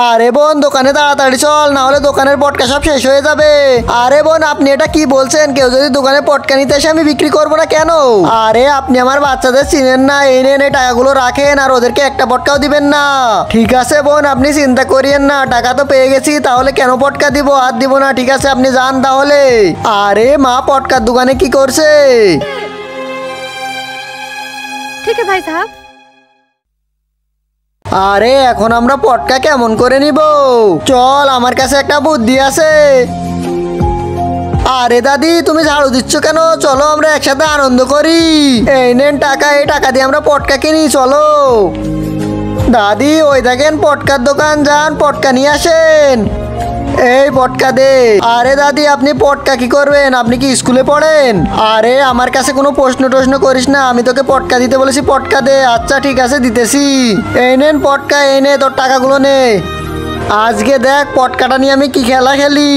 আরে বোন দোকানে তাড়াতাড়ি চল, না হলে দোকানের পটকা সব শেষ হয়ে যাবে। আরে বোন আপনি এটা কি বলছেন? কেউ যদি দোকানে পটকা নিতে এসে আমি বিক্রি করবো না কেন? আরে আপনি আমার বাচ্চাদের চিনেন না, এই নেন এই টাকাগুলো রাখেন আর ওদেরকে একটা পটকাও দিবেন না। ঠিক আছে বোন আপনি চিন্তা করিয়েন না, টাকা তো পেয়ে গেছি, তাহলে কেন পটকা দিব? আর দিব না, ঠিক আছে আপনি যান তাহলে। আরে মা পটকার দোকানে কি করছে? ठीक है भाई साहब। আরে এখন আমরা পটকা কেমন করে নিব? চল আমার কাছে একটা বুদ্ধি আছে। আরে দাদি তুমি ঝাড়ু দিচ্ছ কেন? চলো আমরা একসাথে আনন্দ করি। এই নেন টাকা, এই টাকা দিয়ে আমরা পটকা কিনি, চলো। দাদি ওই দেখেন পটকার দোকান, যান পটকা নিয়ে আসেন। এই পটকা দে। আরে দাদি আপনি পটকা কি করবেন? আপনি কি স্কুলে পড়েন? আরে আমার কাছে কোনো প্রশ্ন করিস না, আমি তোকে পটকা দিতে বলেছি, পটকা দে। আচ্ছা ঠিক আছে দিতেছি। এই নেন পটকা, এই নে তোর টাকাগুলো নে। আজকে দেখ পটকাটা নিয়ে আমি কি খেলা খেলি।